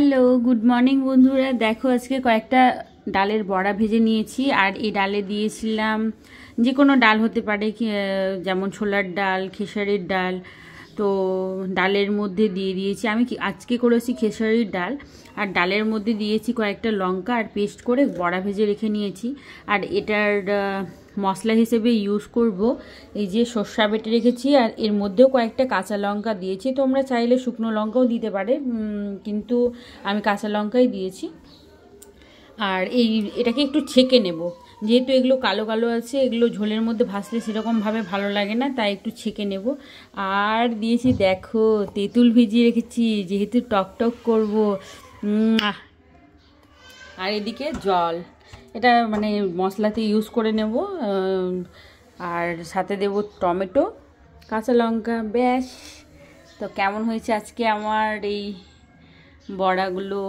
Hello, good morning বন্ধুরা। দেখো, আজকে কয়েকটা ডালের বড়া ভেজে নিয়েছি। আর এই ডালে দিয়েছিলাম যে কোনো ডাল হতে পারে, যেমন ছোলার ডাল, খেসারির ডাল। তো ডালের মধ্যে দিয়ে দিয়েছি আমি আজকে করেছি খেসারির ডাল। আর ডালের মধ্যে দিয়েছি কয়েকটা লঙ্কা আর পেস্ট করে বড়া ভেজে রেখে নিয়েছি। আর এটার মশলা হিসেবে ইউজ করব এই যে সর্ষা বেটে রেখেছি। আর এর মধ্যেও কয়েকটা কাঁচা লঙ্কা দিয়েছি, তোমরা চাইলে শুকনো লঙ্কাও দিতে পারে, কিন্তু আমি কাঁচা লঙ্কাই দিয়েছি। আর এটাকে একটু ছেঁকে নেব, যেহেতু এগুলো কালো কালো আছে, এগুলো ঝোলের মধ্যে ভাজলে সেরকমভাবে ভালো লাগে না, তাই একটু ছেঁকে নেব। আর দিয়েছি দেখো তেঁতুল ভিজিয়ে রেখেছি, যেহেতু টক টক করবো। আর এদিকে জল, এটা মানে মশলাতে ইউজ করে নেব। আর সাথে দেব টমেটো, কাঁচা লঙ্কা, ব্যাস। তো কেমন হয়েছে আজকে আমার এই বড়াগুলো?